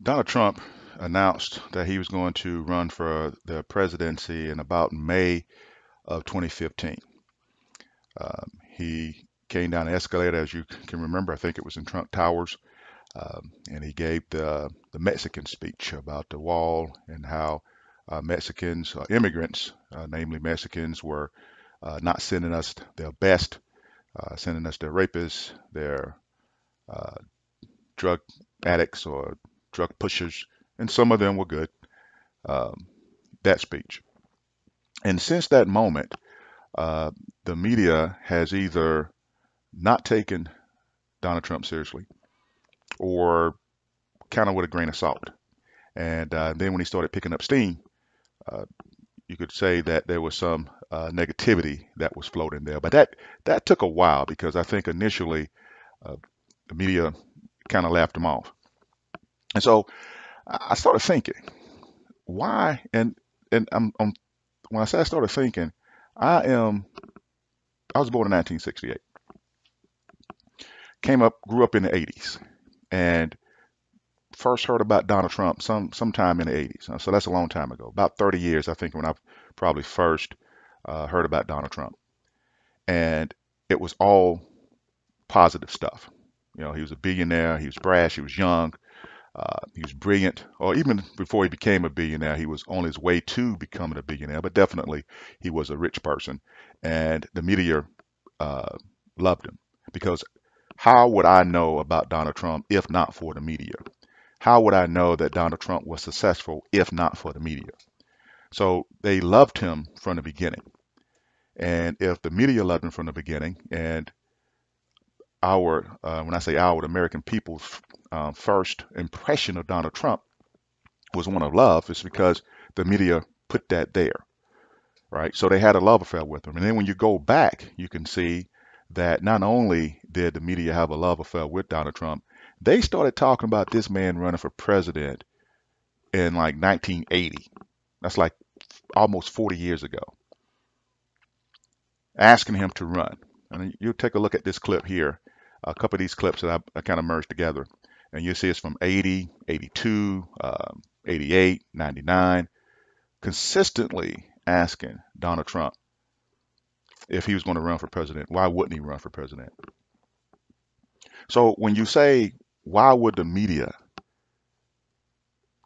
Donald Trump announced that he was going to run for the presidency in about May of 2015. He came down the escalator, as you can remember. I think it was in Trump Towers, and he gave the Mexican speech about the wall and how Mexicans, immigrants, namely Mexicans, were not sending us their best, sending us their rapists, their uh, drug addicts or drug pushers, and some of them were good. Um, that speech. And since that moment, uh, the media has either not taken Donald Trump seriously or kind of with a grain of salt. And then when he started picking up steam, uh, you could say that there was some negativity that was floating there. But that took a while because I think initially uh, the media kind of laughed him off. And so I started thinking, why? And when I say I started thinking, I am I was born in 1968, grew up in the 80s, and first heard about Donald Trump sometime in the 80s. So that's a long time ago, about 30 years, I think, when I probably first heard about Donald Trump. And it was all positive stuff. You know, he was a billionaire, he was brash, he was young, he was brilliant, or even before he became a billionaire, he was on his way to becoming a billionaire, but definitely he was a rich person. And the media uh, loved him because how would I know about Donald Trump if not for the media? How would I know that Donald Trump was successful if not for the media? So they loved him from the beginning. And if the media loved him from the beginning, and when I say our, the American people's first impression of Donald Trump was one of love, it's because the media put that there, right? So they had a love affair with him. And then when you go back, you can see that not only did the media have a love affair with Donald Trump, they started talking about this man running for president in like 1980. That's like almost 40 years ago, asking him to run. And you take a look at this clip here, a couple of these clips that I kind of merged together, and you see it's from 80, 82, 88, 99, consistently asking Donald Trump if he was going to run for president. Why wouldn't he run for president? So when you say, why would the media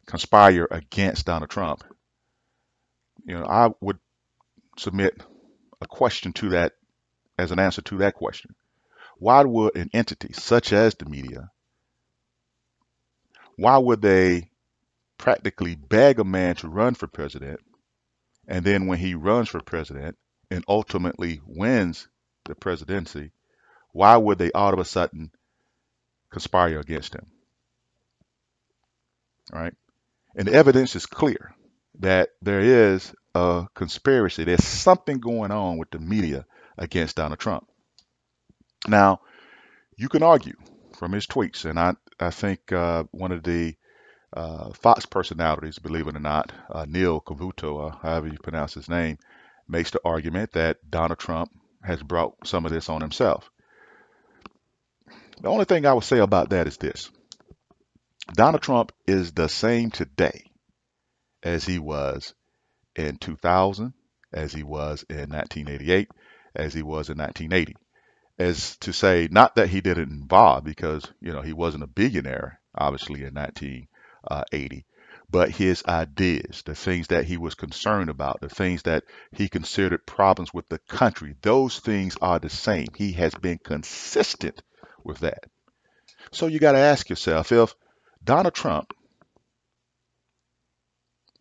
conspire against Donald Trump? I would submit a question to that as an answer to that question. Why would an entity such as the media, why would they practically beg a man to run for president, and then when he runs for president and ultimately wins the presidency, why would they all of a sudden conspire against him? Right? And the evidence is clear that there is a conspiracy. There's something going on with the media against Donald Trump. Now, you can argue from his tweets, and I think one of the Fox personalities, believe it or not, Neil Cavuto, or however you pronounce his name, makes the argument that Donald Trump has brought some of this on himself. The only thing I would say about that is this: Donald Trump is the same today as he was in 2000, as he was in 1988, as he was in 1980. As to say, not that he didn't involve, because he wasn't a billionaire, obviously, in 1980, but his ideas, the things that he was concerned about, the things that he considered problems with the country, those things are the same. He has been consistent with that. So you got to ask yourself, if Donald Trump,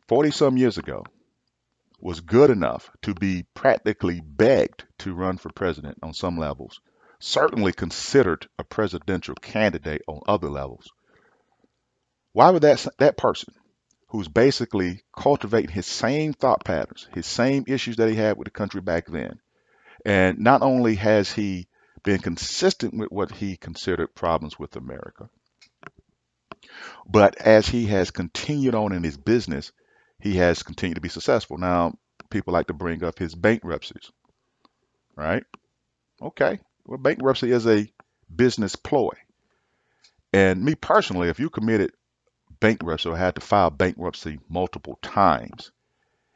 40 some years ago, was good enough to be practically begged to run for president on some levels, certainly considered a presidential candidate on other levels, why would that person, who's basically cultivating his same thought patterns, his same issues that he had with the country back then, and not only has he been consistent with what he considered problems with America, but as he has continued on in his business, he has continued to be successful. Now, people like to bring up his bankruptcies, right? Okay. Well, bankruptcy is a business ploy. And me personally, if you committed bankruptcy or had to file bankruptcy multiple times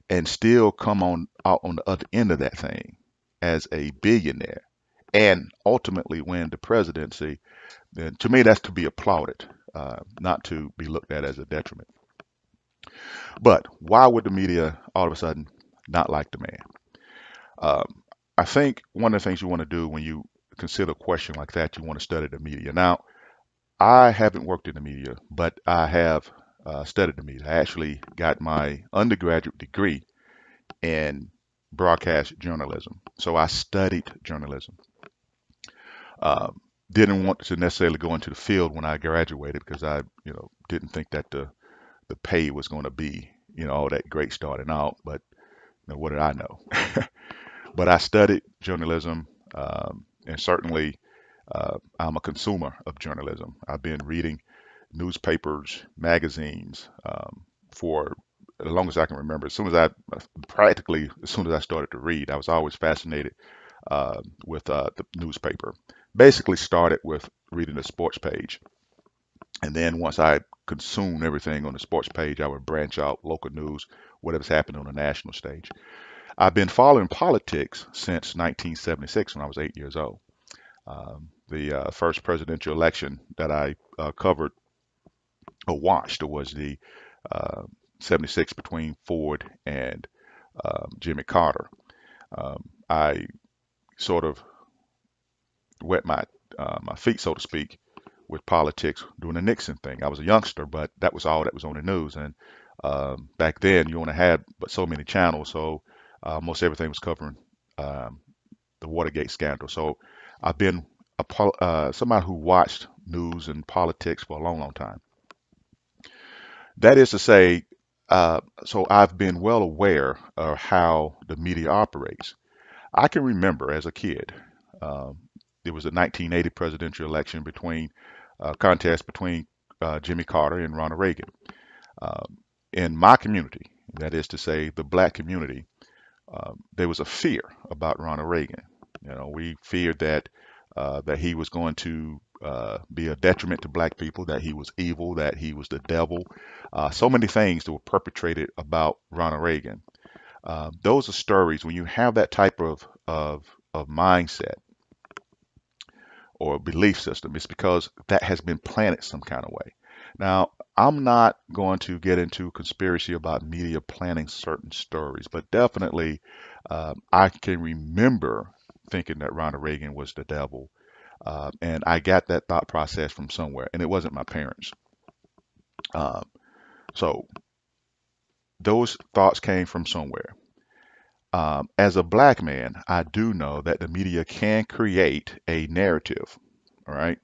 and still come on out on the other end of that thing as a billionaire and ultimately win the presidency, then to me that's to be applauded, not to be looked at as a detriment. But why would the media all of a sudden not like the man? Um, I think one of the things you want to do when you consider a question like that, you want to study the media. Now, I haven't worked in the media, but I have studied the media. I actually got my undergraduate degree in broadcast journalism. So I studied journalism. Um, didn't want to necessarily go into the field when I graduated because I, didn't think that the pay was going to be, all that great starting out. But what did I know? But I studied journalism, and certainly I'm a consumer of journalism. I've been reading newspapers, magazines for as long as I can remember. As soon as I started to read, I was always fascinated with the newspaper. Basically, started with reading the sports page, and then once I consumed everything on the sports page, I would branch out local news, whatever's happening on the national stage. I've been following politics since 1976 when I was 8 years old. The first presidential election that I covered or watched was the uh, 76 between Ford and Jimmy Carter. I sort of wet my feet, so to speak, with politics during the Nixon thing. I was a youngster, but that was all that was on the news. And back then, you only had but so many channels, so most everything was covering um, the Watergate scandal. So I've been somebody who watched news and politics for a long, long time. That is to say, so I've been well aware of how the media operates. I can remember as a kid, um, it was the 1980 presidential election between contest between Jimmy Carter and Ronald Reagan. Um, in my community, that is to say, the black community, there was a fear about Ronald Reagan. We feared that he was going to be a detriment to black people, that he was evil, that he was the devil. So many things that were perpetrated about Ronald Reagan. Those are stories. When you have that type of mindset or belief system, it's because that has been planted some kind of way. Now, I'm not going to get into conspiracy about media planning certain stories, but definitely I can remember thinking that Ronald Reagan was the devil. And I got that thought process from somewhere, and it wasn't my parents. Um, so those thoughts came from somewhere. As a black man, I do know that the media can create a narrative. All right.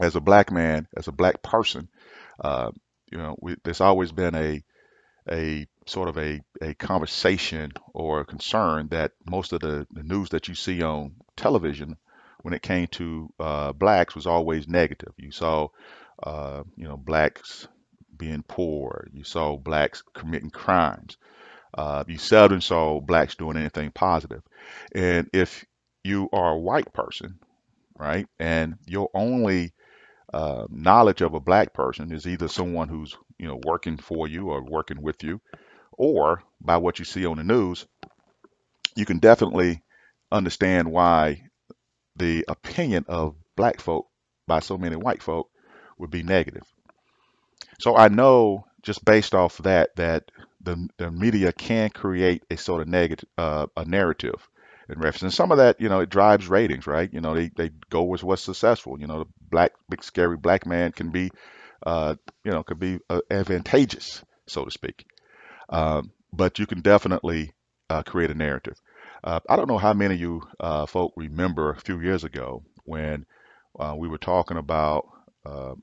As a black man, as a black person, uh, there's always been a sort of a conversation or a concern that most of the news that you see on television when it came to blacks was always negative. You saw, blacks being poor. You saw blacks committing crimes. You seldom saw blacks doing anything positive. And if you are a white person, right, and your only knowledge of a black person is either someone who's working for you or working with you, or by what you see on the news, you can definitely understand why the opinion of black folk by so many white folk would be negative. So I know just based off of that the media can create a sort of negative a narrative in reference. And some of that, it drives ratings, right? They go with what's successful. The big scary black man can be could be advantageous, so to speak. But you can definitely create a narrative. I don't know how many of you folk remember a few years ago when we were talking about,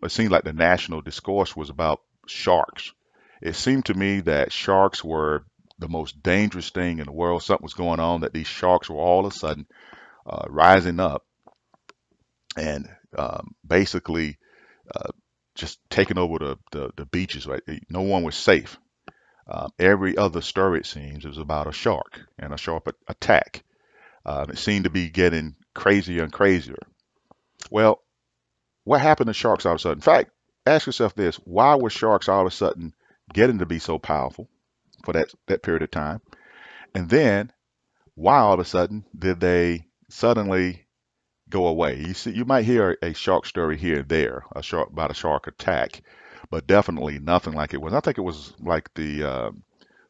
it seemed like the national discourse was about sharks. It seemed to me that sharks were the most dangerous thing in the world. Something was going on that these sharks were all of a sudden rising up and basically uh, just taking over the beaches, right? No one was safe. Every other story, it seems, was about a shark and a shark attack. It seemed to be getting crazier and crazier. Well, what happened to sharks all of a sudden? In fact, ask yourself this: why were sharks all of a sudden getting to be so powerful for that period of time? And then why all of a sudden did they suddenly go away? You see, you might hear a shark story here and there, a shark about a shark attack, but definitely nothing like it was. I think it was like the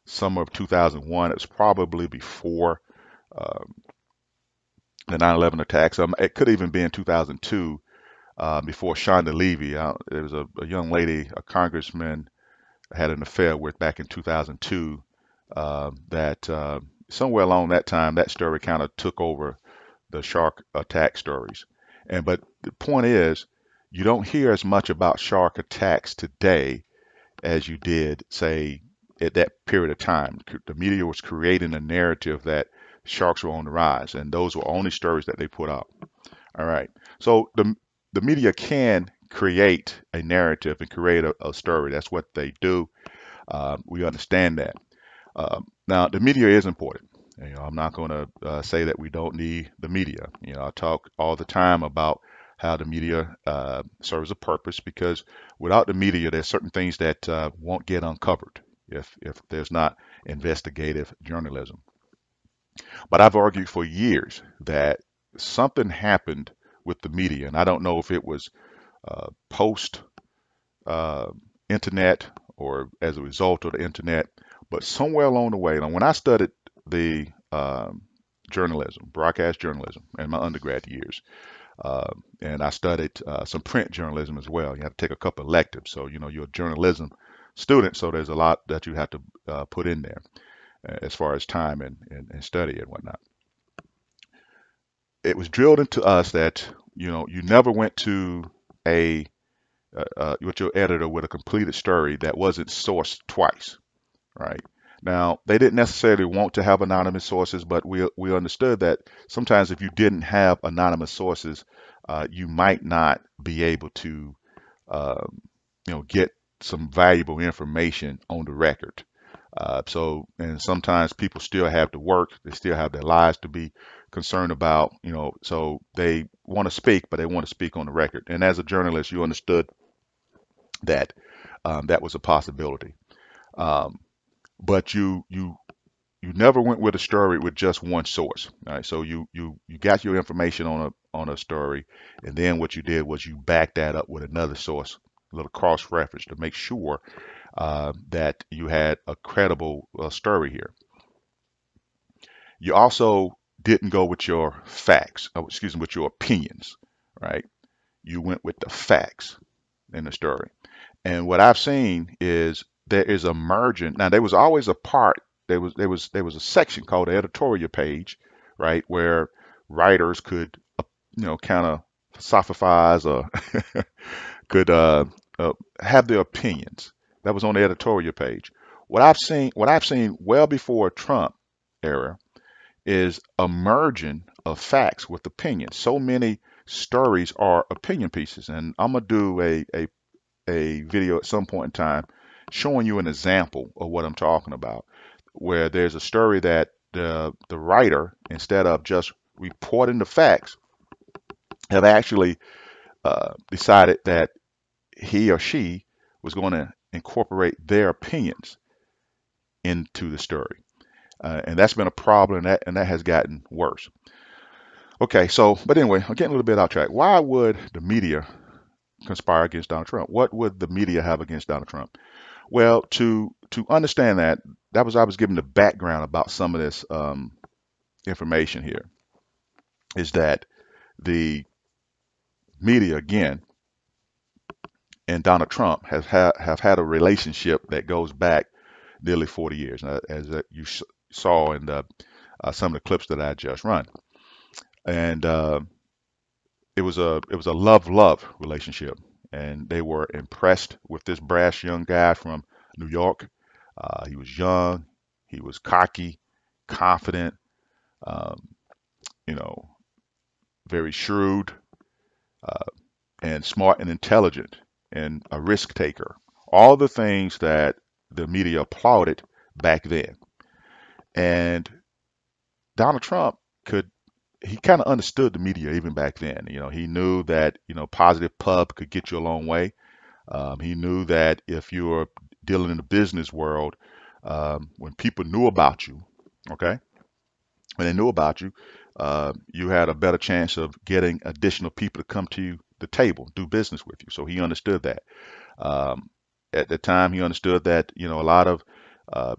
summer of 2001. It was probably before uh, the 9/11 attacks. It could even be in 2002, before Shonda Levy. There was a young lady, a congressman, had an affair with back in 2002. That somewhere along that time, that story kind of took over the shark attack stories. And but the point is, you don't hear as much about shark attacks today as you did, say, at that period of time. The media was creating a narrative that sharks were on the rise, and those were only stories that they put out. All right. So the media can create a narrative and create a story. That's what they do. We understand that. Now, the media is important. I'm not going to say that we don't need the media. I talk all the time about how the media serves a purpose, because without the media, there's certain things that won't get uncovered if there's not investigative journalism. But I've argued for years that something happened with the media, and I don't know if it was post uh, internet or as a result of the internet, but somewhere along the way, and when I studied the journalism, broadcast journalism, in my undergrad years, and I studied some print journalism as well. You have to take a couple electives, so you're a journalism student, so there's a lot that you have to put in there as far as time and study and whatnot. It was drilled into us that you never went to a with your editor with a completed story that wasn't sourced twice, right? Now, they didn't necessarily want to have anonymous sources, but we understood that sometimes if you didn't have anonymous sources, you might not be able to, um, get some valuable information on the record. And sometimes people still have to work, they still have their lives to be concerned about, so they want to speak, but they want to speak on the record. And as a journalist, you understood that that was a possibility. Um, but you never went with a story with just one source. All right, so you got your information on a story, and then what you did was you backed that up with another source, a little cross reference to make sure that you had a credible story here. You also didn't go with your facts, excuse me, with your opinions, right? You went with the facts in the story. And what I've seen is there is a margin. Now there was always a part. There was a section called the editorial page, right, where writers could, kind of sophistize or could have their opinions. That was on the editorial page. What I've seen well before Trump era is a merging of facts with opinions. So many stories are opinion pieces, and I'm gonna do a video at some point in time showing you an example of what I'm talking about, where there's a story that the writer, instead of just reporting the facts, have actually decided that he or she was going to incorporate their opinions into the story. And that's been a problem, and that has gotten worse. Okay, so, but anyway, I'm getting a little bit off track. Why would the media conspire against Donald Trump? What would the media have against Donald Trump? Well, to understand that, I was giving the background about some of this information here, is that the media again and Donald Trump have had a relationship that goes back nearly 40 years, as you saw in some of the clips that I just run. And it was a love relationship, and they were impressed with this brash young guy from New York. He was young, he was cocky, confident, um, you know, very shrewd, uh, and smart and intelligent, and a risk taker. All the things that the media applauded back then. And Donald Trump could he kind of understood the media even back then. He knew that positive pub could get you a long way. He knew that if you're dealing in the business world, when people knew about you, okay, when they knew about you, you had a better chance of getting additional people to come to the table, do business with you. So he understood that. Um, at the time, he understood that a lot of uh,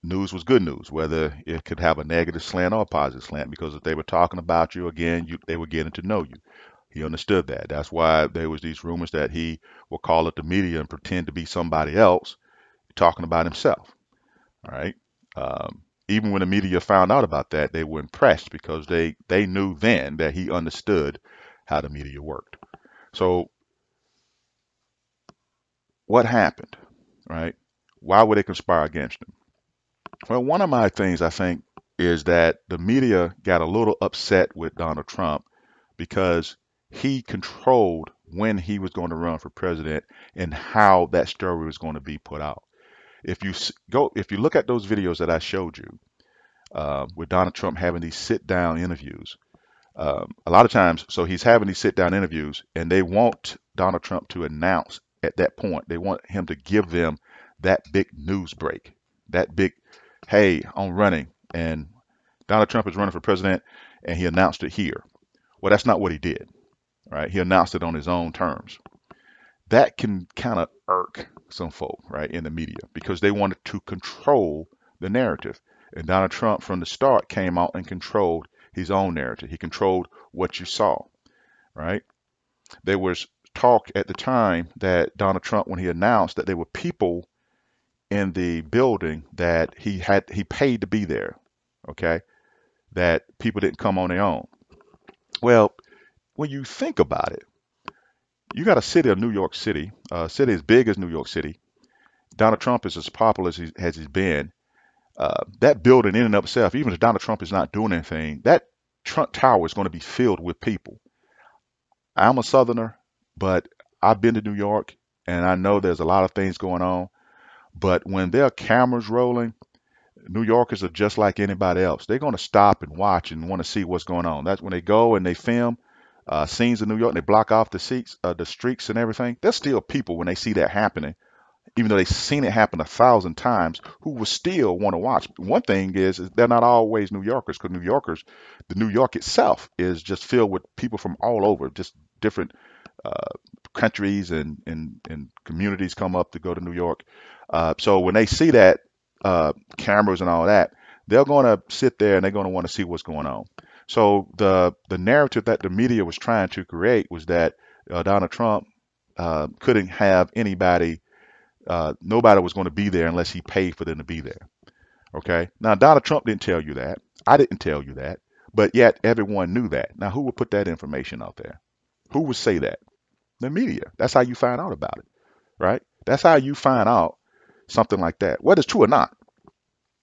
news was good news, whether it could have a negative slant or a positive slant, because if they were talking about you again, they were getting to know you. He understood that. That's why there was these rumors that he would call up the media and pretend to be somebody else talking about himself. All right. Even when the media found out about that, they were impressed because they knew then that he understood how the media worked. So what happened? Right? Why would they conspire against him? Well, one of my things I think is that the media got a little upset with Donald Trump because he controlled when he was going to run for president and how that story was going to be put out. If you look at those videos that I showed you with Donald Trump having these sit down interviews, a lot of times, so he's having these sit down interviews, and they want Donald Trump to announce at that point. They want him to give them that big news break, that big, hey, I'm running, and Donald Trump is running for president, and he announced it here. Well, that's not what he did, right? He announced it on his own terms. That can kind of irk some folk, right, in the media because they wanted to control the narrative. And Donald Trump, from the start, came out and controlled his own narrative. He controlled what you saw, right? There was talk at the time that Donald Trump, when he announced that there were people in the building that he paid to be there, okay, that people didn't come on their own. Well, when you think about it, you got a city of New York City, a city as big as New York City. Donald Trump is as popular as he's been. That building in and of itself, even if Donald Trump is not doing anything, that Trump Tower is going to be filled with people. I'm a Southerner, but I've been to New York and I know there's a lot of things going on. But when there are cameras rolling, New Yorkers are just like anybody else. They're going to stop and watch and want to see what's going on. That's when they go and they film scenes in New York and they block off the streets and everything. There's still people when they see that happening, even though they've seen it happen 1,000 times, who will still want to watch. One thing is they're not always New Yorkers, because New Yorkers, the New York itself is just filled with people from all over, just different uh, countries and communities come up to go to New York. So when they see that cameras and all that, they're going to sit there and they're going to want to see what's going on. So the narrative that the media was trying to create was that Donald Trump couldn't have anybody. Nobody was going to be there unless he paid for them to be there. Okay. Now, Donald Trump didn't tell you that. I didn't tell you that. But yet everyone knew that. Now, who would put that information out there? Who would say that? The media. That's how you find out about it, right? That's how you find out something like that, whether it's true or not.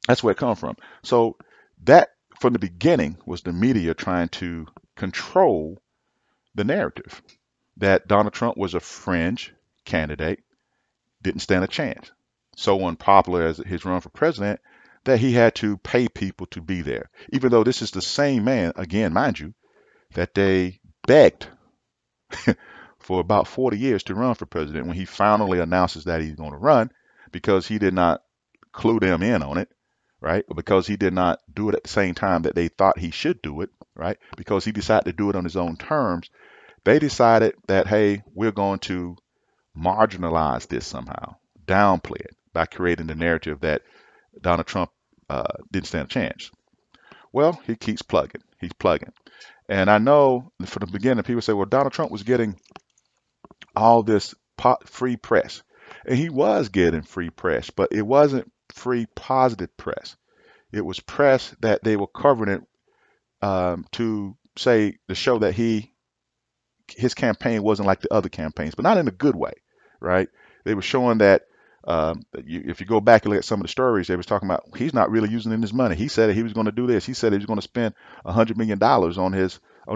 That's where it comes from. So that, from the beginning, was the media trying to control the narrative that Donald Trump was a fringe candidate, didn't stand a chance. So unpopular as his run for president that he had to pay people to be there. Even though this is the same man, again, mind you, that they begged for about 40 years to run for president, when he finally announces that he's going to run, because he did not clue them in on it, right? Or because he did not do it at the same time that they thought he should do it, right? Because he decided to do it on his own terms. They decided that, hey, we're going to marginalize this somehow, downplay it by creating the narrative that Donald Trump didn't stand a chance. Well, he keeps plugging. He's plugging. And I know from the beginning, people say, well, Donald Trump was getting all this free press. And he was getting free press, but it wasn't free positive press. It was press that they were covering it to show that his campaign wasn't like the other campaigns, but not in a good way, right? They were showing that if you go back and look at some of the stories, they was talking about he's not really using his money. He said that he was going to do this. He said he was going to spend $100 million on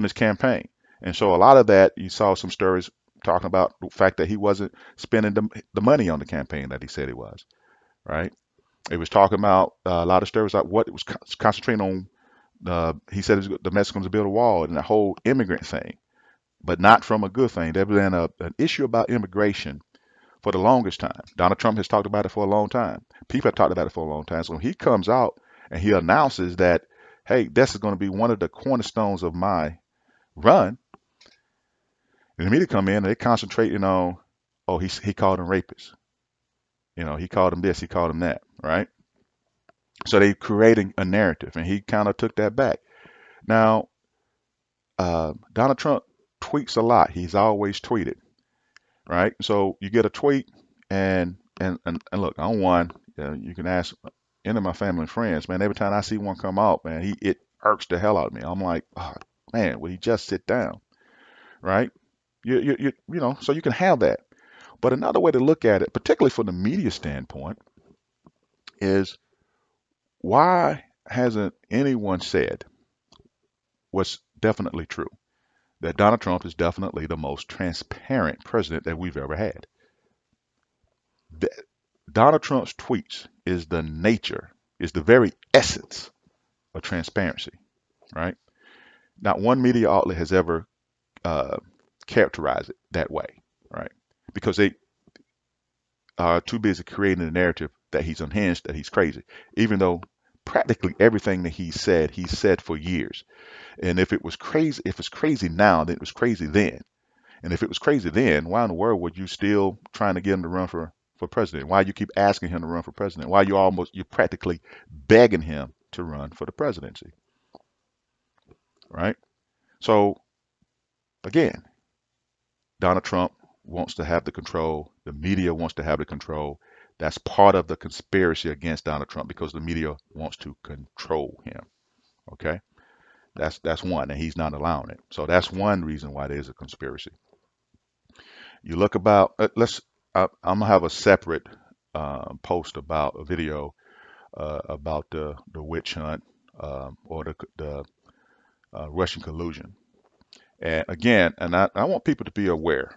his campaign. And so a lot of that, you saw some stories talking about the fact that he wasn't spending the money on the campaign that he said he was, right? It was talking about a lot of stories like what it was concentrating on. He said the Mexicans to build a wall and the whole immigrant thing, but not from a good thing. There was an issue about immigration, for the longest time. Donald Trump has talked about it for a long time. People have talked about it for a long time. So when he comes out and he announces that, hey, this is going to be one of the cornerstones of my run, and the media come in and they concentrating on, oh, he called them rapists. He called them this, he called them that, right? So they creating a narrative, and he kind of took that back. Now, Donald Trump tweets a lot. He's always tweeted, right? So you get a tweet, and look, I'm one. You can ask any of my family and friends, man. Every time I see one come out, man, it irks the hell out of me. I'm like, oh, man, will he just sit down, right? So you can have that. But another way to look at it, particularly from the media standpoint, is why hasn't anyone said what's definitely true? That Donald Trump is definitely the most transparent president that we've ever had. Th- Donald Trump's tweets is the very essence of transparency, right? Not one media outlet has ever uh, characterized it that way, right? Because they are too busy creating a narrative that he's unhinged, that he's crazy, even though practically everything that he said for years. And if it's crazy now, then it was crazy then. And if it was crazy then, why in the world would you still trying to get him to run for president? Why you keep asking him to run for president? Why you're practically begging him to run for the presidency, right? So again, Donald Trump wants to have the control. The media wants to have the control. That's part of the conspiracy against Donald Trump because the media wants to control him. Okay, that's one, and he's not allowing it. So that's one reason why there's a conspiracy. You look about. I'm gonna have a separate post about a video about the witch hunt or the Russian collusion. And again, I want people to be aware,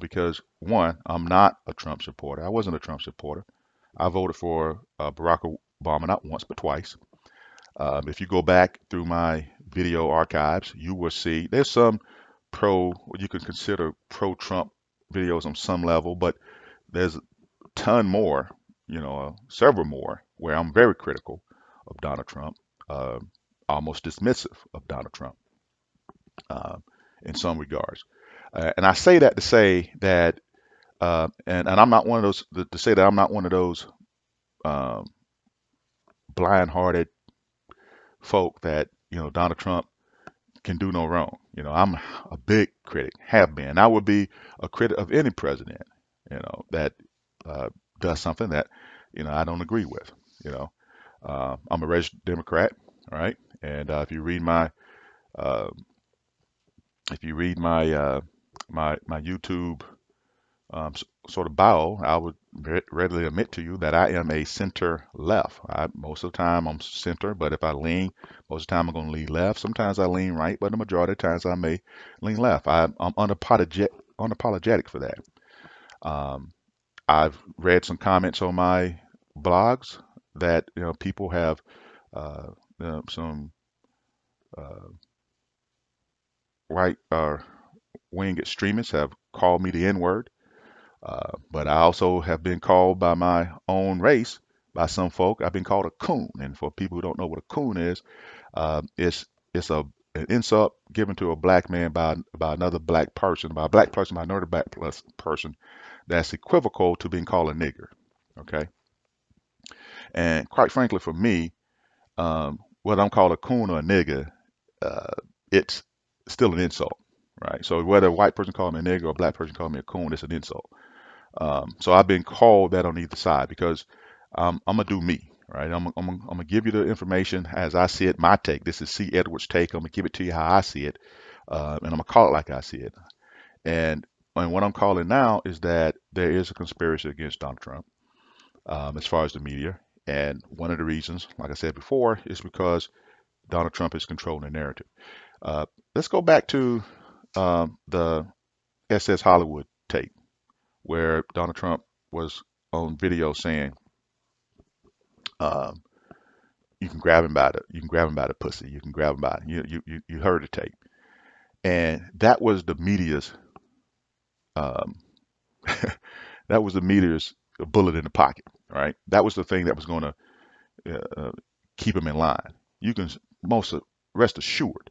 because one, I'm not a Trump supporter. I wasn't a Trump supporter. I voted for Barack Obama not once but twice. If you go back through my video archives, you will see there's some what you can consider pro-Trump videos on some level, but there's a ton more, several more, where I'm very critical of Donald Trump, uh, almost dismissive of Donald Trump uh, in some regards. And I say that to say that, and I'm not one of those, to say that I'm not one of those um, blind-hearted folk that, Donald Trump can do no wrong. I'm a big critic, have been. I would be a critic of any president, that uh, does something that, I don't agree with. You know, I'm a registered Democrat, all right? And uh, if you read my YouTube sort of bio, I would readily admit to you that I am a center left. Most of the time I'm center, but if I lean, most of the time I'm going to lean left. Sometimes I lean right, but the majority of the times I may lean left. I'm unapologetic for that. Um, I've read some comments on my blogs that people have uh, some uh, right wing extremists have called me the N word. But I also have been called by my own race, by some folk, I've been called a coon. And for people who don't know what a coon is, it's an insult given to a black man by another black person, by a black person, by another black plus person, that's equivocal to being called a nigger. Okay. And quite frankly, for me, whether I'm called a coon or a nigger, uh, it's still an insult, right? So whether a white person call me a nigger or a black person call me a coon, it's an insult. So I've been called that on either side because I'm gonna do me, right? I'm gonna give you the information as I see it, my take. This is C. Edwards' take. I'm gonna give it to you how I see it, and I'm gonna call it like I see it. And what I'm calling now is that there is a conspiracy against Donald Trump, as far as the media. And one of the reasons, like I said before, is because Donald Trump is controlling the narrative. Uh, let's go back to the SS Hollywood tape where Donald Trump was on video saying, um, you can grab him by the pussy, you can grab him by you heard the tape, and that was the media's um, That was the media's bullet in the pocket, right? That was the thing that was going to uh, keep him in line. You can most rest assured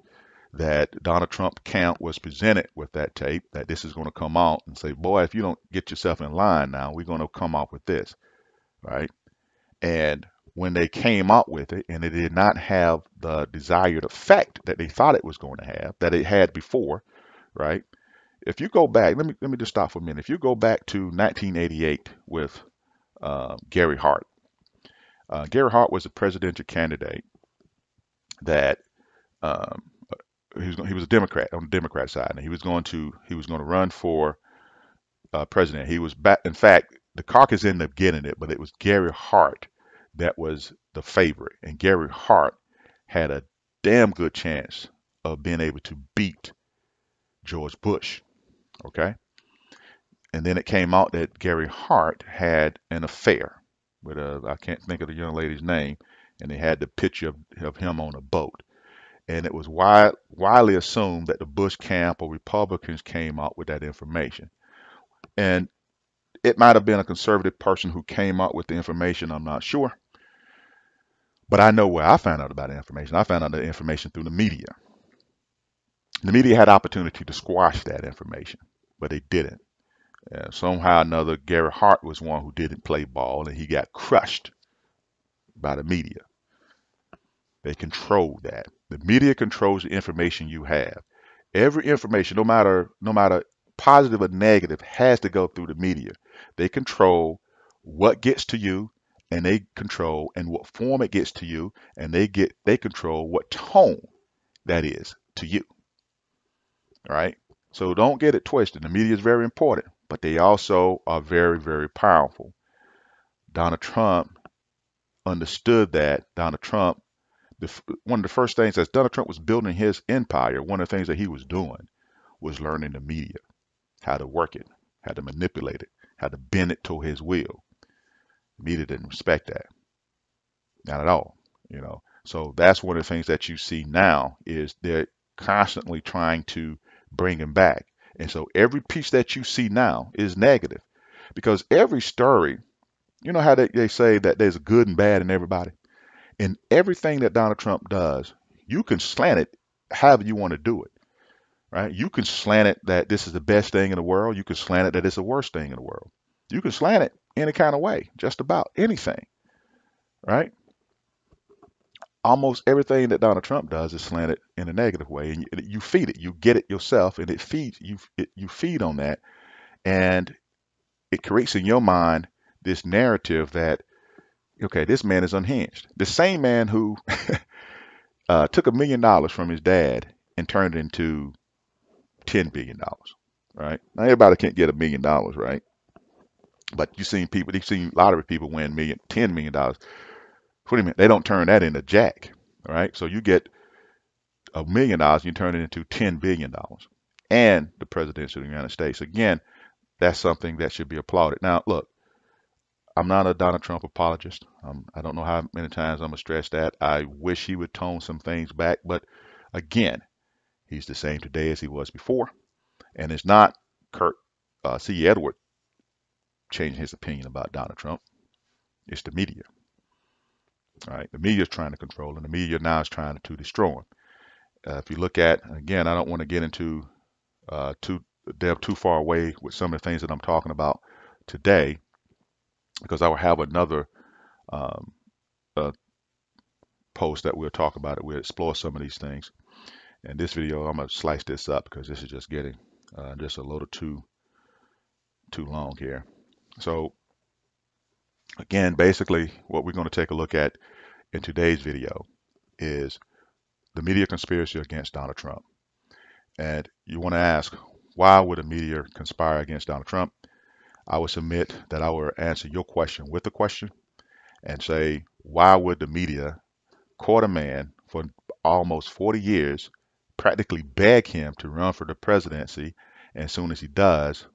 that Donald Trump camp was presented with that tape, that this is going to come out and say, boy, if you don't get yourself in line now, we're going to come out with this, right? And when they came out with it and it did not have the desired effect that they thought it was going to have, that it had before, right? If you go back, let me just stop for a minute. If you go back to 1988 with Gary Hart, Gary Hart was a presidential candidate that um, he was a Democrat on the Democrat side, and he was going to run for president. He was back. In fact, the caucus ended up getting it, but it was Gary Hart that was the favorite, and Gary Hart had a damn good chance of being able to beat George Bush. Okay, and then it came out that Gary Hart had an affair with I can't think of the young lady's name, and they had the picture of him on a boat. And it was widely assumed that the Bush camp or Republicans came out with that information. And it might have been a conservative person who came out with the information, I'm not sure. But I know where I found out about the information. I found out the information through the media. The media had opportunity to squash that information, but they didn't. Somehow or another, Gary Hart was one who didn't play ball, and he got crushed by the media. They control that. The media controls the information you have. Every information, no matter positive or negative, has to go through the media. They control what gets to you, and they control in what form it gets to you, and they control what tone that is to you. All right. So don't get it twisted. The media is very important, but they also are very, very powerful. Donald Trump understood that. Donald Trump, one of the first things as Donald Trump was building his empire, one of the things that he was doing was learning the media, how to work it, how to manipulate it, how to bend it to his will. The media didn't respect that, not at all. So that's one of the things that you see now is they're constantly trying to bring him back. And so every piece that you see now is negative because every story, you know how they say that there's good and bad in everybody? In everything that Donald Trump does, you can slant it however you want to do it, right? You can slant it that this is the best thing in the world. You can slant it that it's the worst thing in the world. You can slant it any kind of way, just about anything, right? Almost everything that Donald Trump does is slanted in a negative way, and you feed it. You get it yourself, and it feeds you. You feed on that, and it creates in your mind this narrative that okay, this man is unhinged. The same man who took $1 million from his dad and turned it into $10 billion, right? Now everybody can't get $1 million, right? But you've seen a lot of people win $10 million. What do you mean? They don't turn that into jack, right? So you get $1 million, you turn it into $10 billion, and the presidency of the United States. Again, that's something that should be applauded. Now, look, I'm not a Donald Trump apologist. I don't know how many times I'm gonna stress that. I wish he would tone some things back, but again, he's the same today as he was before, and it's not Kurt C. Edward changing his opinion about Donald Trump. It's the media, right? The media is trying to control him. The media now is trying to destroy him. If you look at, again, I don't want to get into too delve too far away with some of the things that I'm talking about today, because I will have another um, uh, post that we'll talk about it. We'll explore some of these things. In this video, I'm gonna slice this up because this is just getting just a little too long here. So again, basically, what we're going to take a look at in today's video is the media conspiracy against Donald Trump. And you want to ask, why would the media conspire against Donald Trump? I would submit that I will answer your question with a question and say, why would the media court a man for almost 40 years, practically beg him to run for the presidency, and as soon as he does,